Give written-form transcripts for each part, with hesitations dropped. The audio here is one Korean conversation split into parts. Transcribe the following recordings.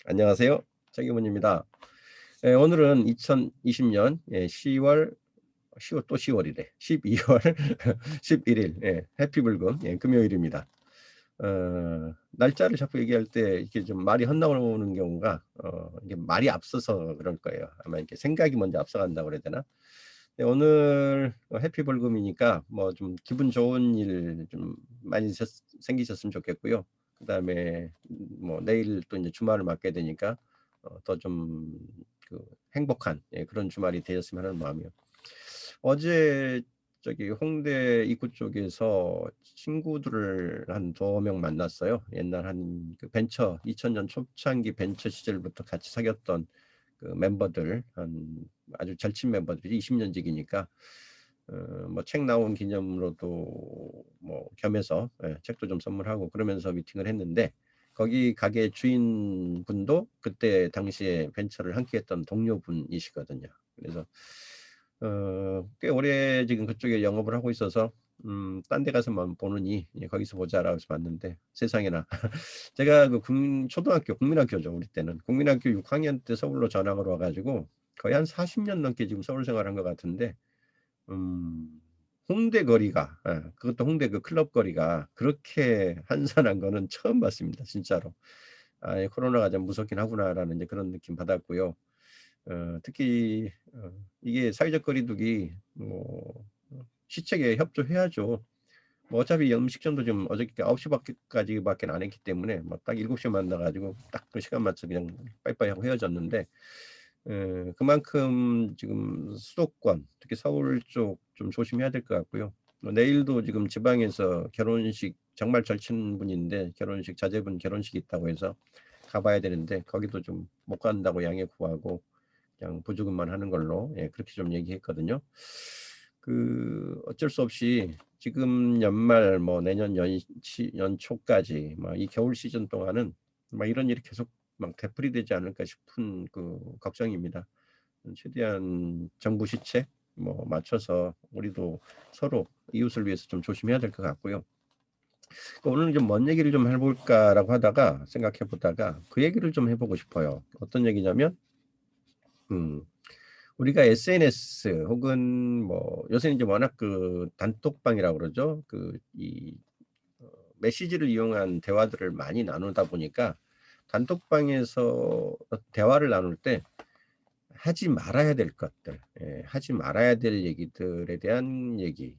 안녕하세요. 최기문입니다. 오늘은 2020년 10월 또 10월이래. 12월 11일 해피 불금 금요일입니다. 날짜를 자꾸 얘기할 때 이렇게 좀 말이 헛나오는 경우가 이게 말이 앞서서 그럴 거예요. 아마 이렇게 생각이 먼저 앞서간다고 그래야 되나? 네, 오늘 해피 불금이니까 뭐 좀 기분 좋은 일 좀 많이 생기셨으면 좋겠고요. 그다음에 뭐 내일 또 이제 주말을 맞게 되니까 더 좀 그 행복한 그런 주말이 되셨으면 하는 마음이요. 어제 저기 홍대 입구 쪽에서 친구들을 한 2명 만났어요. 옛날 한 그 벤처 2000년 초창기 벤처 시절부터 같이 사귀었던 그 멤버들, 한 아주 절친 멤버들이 20년직이니까 뭐 책 나온 기념으로도 뭐 겸해서 책도 좀 선물하고 그러면서 미팅을 했는데, 거기 가게 주인분도 그때 당시에 벤처를 함께 했던 동료분이시거든요. 그래서 꽤 오래 지금 그쪽에 영업을 하고 있어서 딴 데 가서만 보느니 거기서 보자라고 해서 봤는데, 세상에나 제가 그 초등학교 국민학교죠. 우리 때는 국민학교 6학년 때 서울로 전학을 와 가지고 거의 한 40년 넘게 지금 서울 생활한 것 같은데, 홍대 거리가, 그것도 홍대 그 클럽 거리가 그렇게 한산한 거는 처음 봤습니다. 진짜로. 코로나가 좀 무섭긴 하구나라는 이제 그런 느낌 받았고요. 특히 이게 사회적 거리두기 뭐 시책에 협조해야죠. 뭐 어차피 음식점도 좀 어저께 9시 까지밖에 안 했기 때문에 뭐 딱 7시에 만나 가지고 딱 그 시간 맞춰 그냥 빠이빠이 하고 헤어졌는데, 그만큼 지금 수도권, 특히 서울 쪽 좀 조심해야 될 것 같고요. 내일도 지금 지방에서 결혼식, 정말 절친 분인데 결혼식, 자제분 결혼식이 있다고 해서 가봐야 되는데, 거기도 좀 못 간다고 양해 구하고 그냥 부주금만 하는 걸로 그렇게 좀 얘기했거든요. 그 어쩔 수 없이 지금 연말 뭐 내년 연초까지 막 이 겨울 시즌 동안은 막 이런 일이 계속 막 되풀이되지 않을까 싶은 그 걱정입니다. 최대한 정부 시책 뭐 맞춰서 우리도 서로 이웃을 위해서 좀 조심해야 될 것 같고요. 오늘은 좀 먼 얘기를 좀 해볼까라고 하다가 생각해 보다가 그 얘기를 좀 해보고 싶어요. 어떤 얘기냐면, 음, 우리가 SNS 혹은 뭐 요새는 이제 워낙 그 단톡방이라고 그러죠. 메시지를 이용한 대화들을 많이 나누다 보니까 단톡방에서 대화를 나눌 때 하지 말아야 될 것들, 하지 말아야 될 얘기들에 대한 얘기,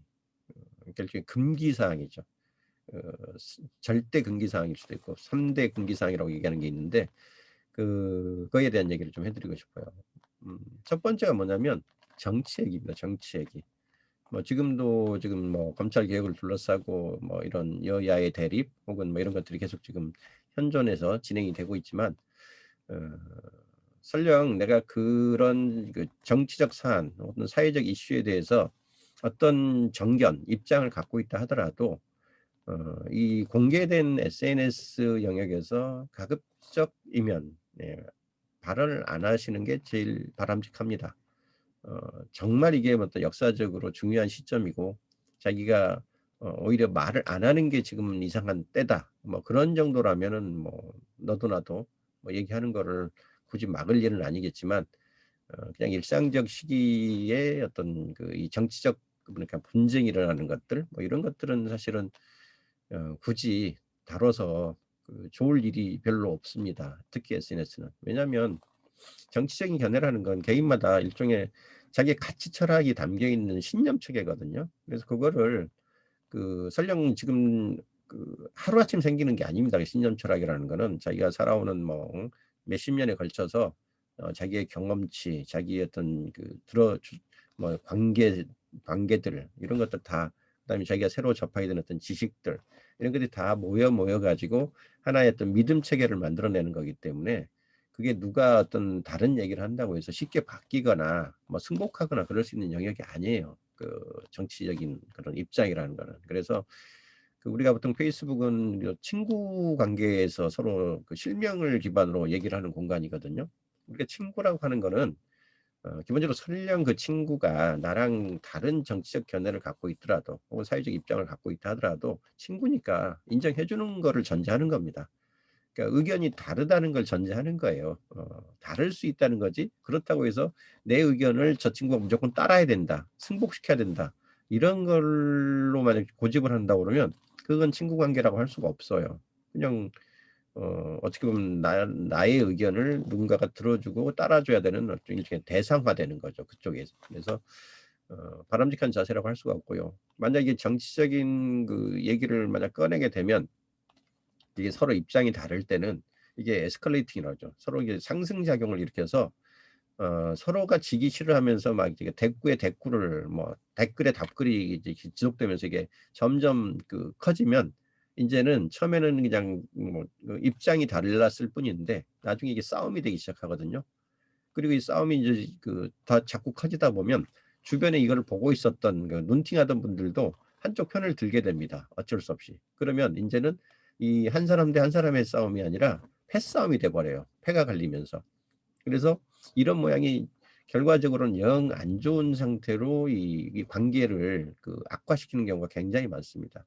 일종의 금기 사항이죠. 절대 금기 사항일 수도 있고 3대 금기 사항이라고 얘기하는 게 있는데, 그거에 대한 얘기를 좀 해드리고 싶어요. 첫 번째가 뭐냐면 정치 얘기입니다. 정치 얘기. 뭐 지금 뭐 검찰 개혁을 둘러싸고 뭐 이런 여야의 대립 혹은 뭐 이런 것들이 계속 지금 현존해서 진행이 되고 있지만, 어, 설령 내가 그런 그 정치적 사안 혹은 사회적 이슈에 대해서 어떤 정견, 입장을 갖고 있다 하더라도 이 공개된 SNS 영역에서 가급적이면 발언을 안 하시는 게 제일 바람직합니다. 정말 이게 어떤 역사적으로 중요한 시점이고 자기가 오히려 말을 안 하는 게 지금 이상한 때다. 뭐 그런 정도라면은 뭐 너도 나도 뭐 얘기하는 거를 굳이 막을 일은 아니겠지만, 그냥 일상적 시기에 어떤 그 이 정치적, 그러니까 분쟁이 일어나는 것들 뭐 이런 것들은 사실은 굳이 다뤄서 그 좋을 일이 별로 없습니다. 특히 SNS는. 왜냐하면 정치적인 견해라는 건 개인마다 일종의 자기의 가치 철학이 담겨 있는 신념 체계거든요. 그래서 그거를 그 설령 지금 그 하루아침 생기는 게 아닙니다. 신념 철학이라는 거는 자기가 살아오는 뭐 몇십 년에 걸쳐서 자기의 경험치, 자기의 어떤 그 뭐 관계들 이런 것들 다, 그다음에 자기가 새로 접하게 되는 어떤 지식들, 이런 것들이 다 모여 가지고 하나의 어떤 믿음 체계를 만들어내는 거기 때문에, 그게 누가 어떤 다른 얘기를 한다고 해서 쉽게 바뀌거나 뭐 승복하거나 그럴 수 있는 영역이 아니에요. 그 정치적인 그런 입장이라는 거는. 그래서 그 우리가 보통 페이스북은 그 친구 관계에서 서로 그 실명을 기반으로 얘기를 하는 공간이거든요. 우리가 친구라고 하는 거는 기본적으로 설령 그 친구가 나랑 다른 정치적 견해를 갖고 있더라도 혹은 사회적 입장을 갖고 있다 하더라도 친구니까 인정해 주는 거를 전제하는 겁니다. 그러니까 의견이 다르다는 걸 전제하는 거예요. 다를 수 있다는 거지 그렇다고 해서 내 의견을 저 친구가 무조건 따라야 된다. 승복시켜야 된다. 이런 걸로 만약 고집을 한다고 그러면 그건 친구 관계라고 할 수가 없어요. 그냥 어떻게 보면 나의 의견을 누군가가 들어주고 따라줘야 되는 어떤 일종의 대상화되는 거죠. 그쪽에서. 그래서 바람직한 자세라고 할 수가 없고요. 만약에 정치적인 그 얘기를 만약 꺼내게 되면 이게 서로 입장이 다를 때는 이게 에스컬레이팅이라죠. 서로 이게 상승작용을 일으켜서 서로가 지기 싫어하면서 막 이게 대꾸에 대꾸를 뭐 댓글에 답글이 이제 지속되면서 이게 점점 그 커지면 이제는 처음에는 그냥 뭐그 입장이 달랐을 뿐인데 나중에 이게 싸움이 되기 시작하거든요. 그리고 이 싸움이 이제 그 더 자꾸 커지다 보면 주변에 이걸 보고 있었던 그 눈팅하던 분들도 한쪽 편을 들게 됩니다. 어쩔 수 없이. 그러면 이제는 이 한 사람 대 한 사람의 싸움이 아니라 패싸움이 돼 버려요. 패가 갈리면서. 그래서 이런 모양이 결과적으로는 영 안 좋은 상태로 이 관계를 그 악화시키는 경우가 굉장히 많습니다.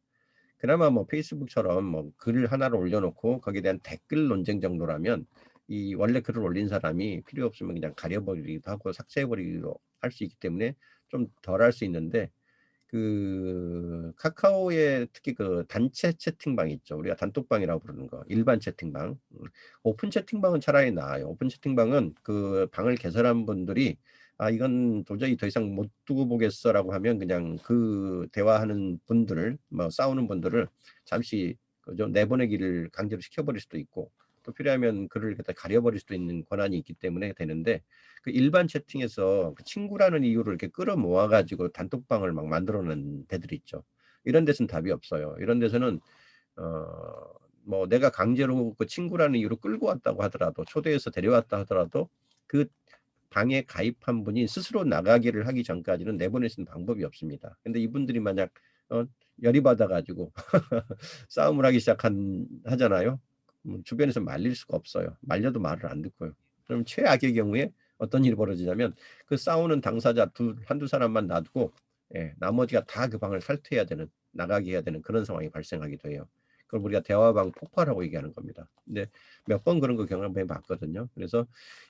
그나마 뭐 페이스북처럼 뭐 글을 하나를 올려놓고 거기에 대한 댓글 논쟁 정도라면 이 원래 글을 올린 사람이 필요 없으면 그냥 가려버리기도 하고 삭제해버리기도 할 수 있기 때문에 좀 덜 할 수 있는데 그 카카오에 특히 그 단체 채팅방 있죠. 우리가 단톡방이라고 부르는 거. 일반 채팅방. 오픈 채팅방은 차라리 나아요. 오픈 채팅방은 그 방을 개설한 분들이 아 이건 도저히 더 이상 못 두고 보겠어라고 하면 그냥 그 대화하는 분들을 뭐 싸우는 분들을 잠시 좀 내보내기를 강제로 시켜버릴 수도 있고 또 필요하면 글을 갖다 가려버릴 수도 있는 권한이 있기 때문에 되는데 그 일반 채팅에서 그 친구라는 이유로 이렇게 끌어모아 가지고 단톡방을 막 만들어 놓은 데들이 있죠. 이런 데서는 답이 없어요. 이런 데서는 뭐 내가 강제로 그 친구라는 이유로 끌고 왔다고 하더라도 초대해서 데려왔다 하더라도 그 방에 가입한 분이 스스로 나가기를 하기 전까지는 내보낼 수 있는 방법이 없습니다. 근데 이분들이 만약 열이 받아 가지고 싸움을 하기 하잖아요. 주변에서 말릴 수가 없어요. 말려도 말을 안 듣고요. 그럼 최악의 경우에 어떤 일이 벌어지냐면 그 싸우는 당사자 한두 사람만 놔두고 예, 나머지가 다 그 방을 탈퇴해야 되는 나가게 해야 되는 그런 상황이 발생하기도 해요. 그걸 우리가 대화방 폭발하고 얘기하는 겁니다. 근데 몇 번 그런 거 경험해 봤거든요. 그래서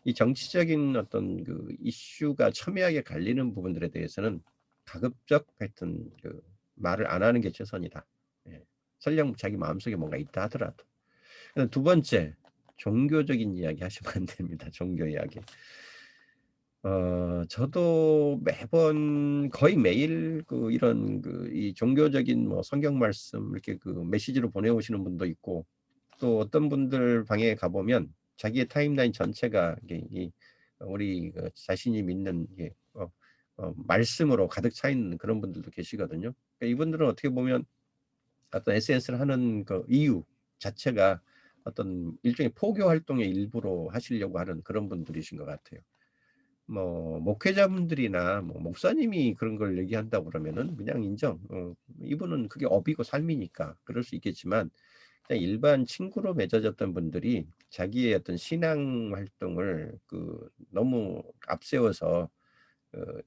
이 정치적인 어떤 그 이슈가 첨예하게 갈리는 부분들에 대해서는 가급적 하여튼 그 말을 안 하는 게 최선이다. 예. 설령 자기 마음속에 뭔가 있다 하더라도. 두 번째, 종교적인 이야기 하시면 안 됩니다. 종교 이야기. 저도 매번 거의 매일 그 이런 그 이 종교적인 뭐 성경 말씀 이렇게 그 메시지로 보내오시는 분도 있고 또 어떤 분들 방에 가보면 자기의 타임라인 전체가 이게 우리 그 자신이 믿는 게 말씀으로 가득 차 있는 그런 분들도 계시거든요. 그러니까 이분들은 어떻게 보면 어떤 SNS를 하는 그 이유 자체가 어떤 일종의 포교 활동의 일부로 하시려고 하는 그런 분들이신 것 같아요. 뭐 목회자분들이나 뭐 목사님이 그런 걸 얘기한다고 그러면은 그냥 인정. 이분은 그게 업이고 삶이니까 그럴 수 있겠지만 그냥 일반 친구로 맺어졌던 분들이 자기의 어떤 신앙 활동을 그 너무 앞세워서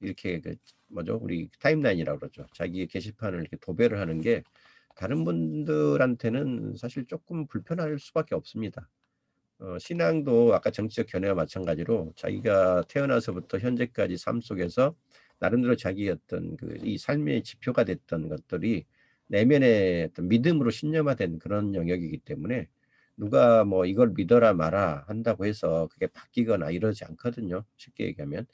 이렇게 그 뭐죠? 우리 타임라인이라고 그러죠. 자기의 게시판을 이렇게 도배를 하는 게 다른 분들한테는 사실 조금 불편할 수밖에 없습니다. 신앙도 아까 정치적 견해와 마찬가지로 자기가 태어나서부터 현재까지 삶 속에서 나름대로 자기의 어떤 그 이 삶의 지표가 됐던 것들이 내면의 어떤 믿음으로 신념화된 그런 영역이기 때문에 누가 뭐 이걸 믿어라 마라 한다고 해서 그게 바뀌거나 이러지 않거든요. 쉽게 얘기하면.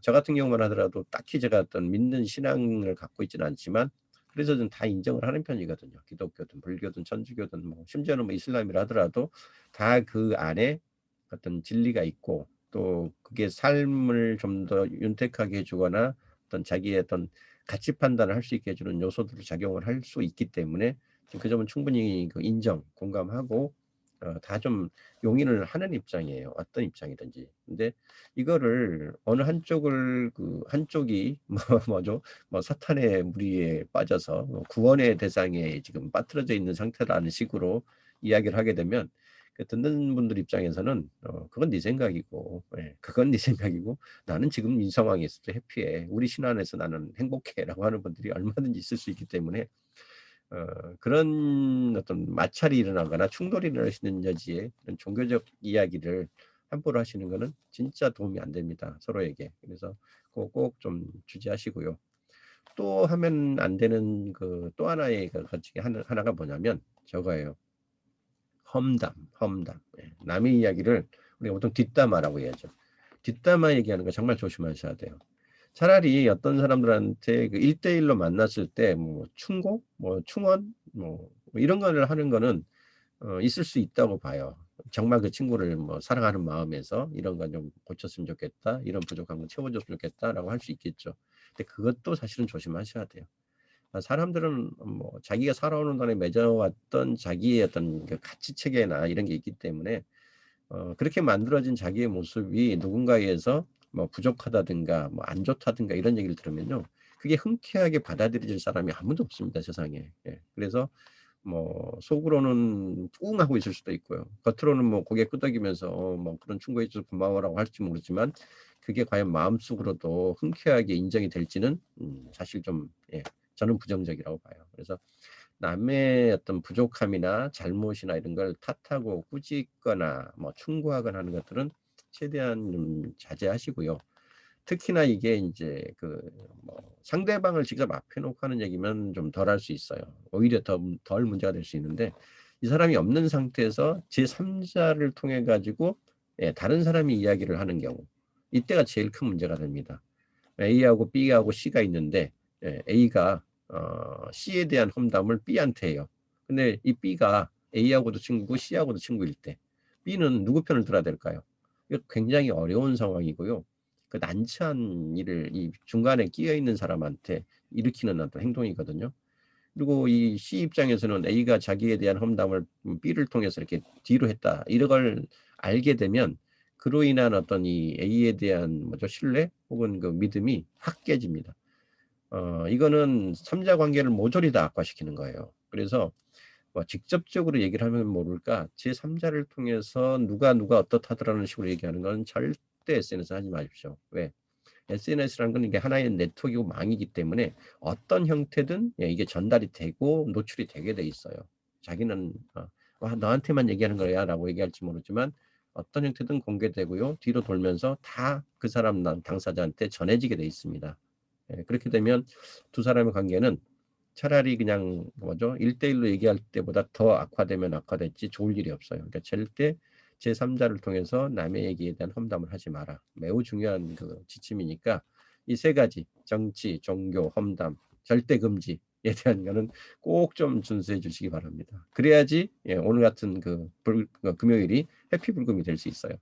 저 같은 경우만 하더라도 딱히 제가 어떤 믿는 신앙을 갖고 있지는 않지만 그래서 좀 다 인정을 하는 편이거든요. 기독교든 불교든 천주교든 뭐 심지어는 뭐 이슬람이라 하더라도 다 그 안에 어떤 진리가 있고 또 그게 삶을 좀 더 윤택하게 해 주거나 어떤 자기의 어떤 가치 판단을 할 수 있게 해 주는 요소들로 작용을 할 수 있기 때문에 그 점은 충분히 그 인정, 공감하고 다 좀 용인을 하는 입장이에요, 어떤 입장이든지. 근데 이거를 어느 한쪽을 그 한쪽이 뭐 뭐죠? 뭐 사탄의 무리에 빠져서 뭐 구원의 대상에 지금 빠뜨려져 있는 상태라는 식으로 이야기를 하게 되면 그 듣는 분들 입장에서는 그건 네 생각이고, 예, 그건 네 생각이고 나는 지금 이 상황에 있어도 해피해. 우리 신앙에서 나는 행복해라고 하는 분들이 얼마든지 있을 수 있기 때문에 그런 어떤 마찰이 일어나거나 충돌이 일어날 수 있는 여지에 그런 종교적 이야기를 함부로 하시는 거는 진짜 도움이 안 됩니다, 서로에게. 그래서 그거 꼭 좀 주의하시고요. 또 하면 안 되는 그 또 하나의 것 중에 하나가 뭐냐면 저거예요. 험담, 험담. 예. 남의 이야기를 우리가 보통 뒷담화라고 해야죠. 뒷담화 얘기하는 거 정말 조심하셔야 돼요. 차라리 어떤 사람들한테 그 1대1로 만났을 때 뭐 충고, 뭐 충언, 뭐 이런 거를 하는 거는 있을 수 있다고 봐요. 정말 그 친구를 뭐 사랑하는 마음에서 이런 거 좀 고쳤으면 좋겠다, 이런 부족한 거 채워줬으면 좋겠다라고 할 수 있겠죠. 근데 그것도 사실은 조심하셔야 돼요. 사람들은 뭐 자기가 살아오는 동안에 맺어왔던 자기의 어떤 그 가치 체계나 이런 게 있기 때문에 그렇게 만들어진 자기의 모습이 누군가에 의해서 뭐 부족하다든가 뭐 안 좋다든가 이런 얘기를 들으면요. 그게 흔쾌하게 받아들여질 사람이 아무도 없습니다, 세상에. 예. 그래서 뭐 속으로는 뿡하고 있을 수도 있고요. 겉으로는 뭐 고개 끄덕이면서 뭐 그런 충고해 줘서 고마워라고 할지 모르지만 그게 과연 마음속으로도 흔쾌하게 인정이 될지는 사실 좀 예, 저는 부정적이라고 봐요. 그래서 남의 어떤 부족함이나 잘못이나 이런 걸 탓하고 꾸짖거나 뭐 충고하거나 하는 것들은 최대한 좀 자제하시고요. 특히나 이게 인제 그 뭐 상대방을 직접 앞에 놓고 하는 얘기면 좀 덜 할 수 있어요. 오히려 덜 문제가 될 수 있는데 이 사람이 없는 상태에서 제3 자를 통해 가지고 예 다른 사람이 이야기를 하는 경우 이때가 제일 큰 문제가 됩니다. A하고 B하고 C가 있는데 예 A가 C에 대한 험담을 B한테 해요. 근데 이 B가 A하고도 친구고 C하고도 친구일 때 B는 누구 편을 들어야 될까요? 이거 굉장히 어려운 상황이고요. 그 난처한 일을 이 중간에 끼어 있는 사람한테 일으키는 어떤 행동이거든요. 그리고 이 C 입장에서는 A가 자기에 대한 험담을 B를 통해서 이렇게 뒤로 했다. 이런 걸 알게 되면 그로 인한 어떤 이 A에 대한 뭐죠? 신뢰 혹은 그 믿음이 확 깨집니다. 이거는 3자 관계를 모조리 다 악화시키는 거예요. 그래서 뭐 직접적으로 얘기를 하면 모를까 제3자를 통해서 누가 어떻다더라는 식으로 얘기하는 건 절대 SNS 하지 마십시오. 왜? SNS라는 건 이게 하나의 네트워크이고 망이기 때문에 어떤 형태든 예 이게 전달이 되고 노출이 되게 돼 있어요. 자기는 "와 너한테만 얘기하는 거야."라고 얘기할지 모르지만 어떤 형태든 공개되고요. 뒤로 돌면서 다 그 사람 당사자한테 전해지게 돼 있습니다. 예 그렇게 되면 두 사람의 관계는 차라리 그냥 뭐죠? 1대1로 얘기할 때보다 더 악화되면 악화됐지 좋을 일이 없어요. 그러니까 절대 제3자를 통해서 남의 얘기에 대한 험담을 하지 마라. 매우 중요한 그 지침이니까 이 세 가지 정치, 종교, 험담, 절대 금지에 대한 거는 꼭 좀 준수해 주시기 바랍니다. 그래야지 예 오늘 같은 금요일이 해피 불금이 될 수 있어요.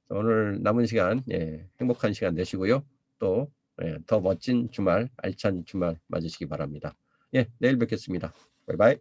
오늘 남은 시간 예 행복한 시간 되시고요. 또 예 더 멋진 주말, 알찬 주말 맞으시기 바랍니다. 예 내일 뵙겠습니다. 바이바이.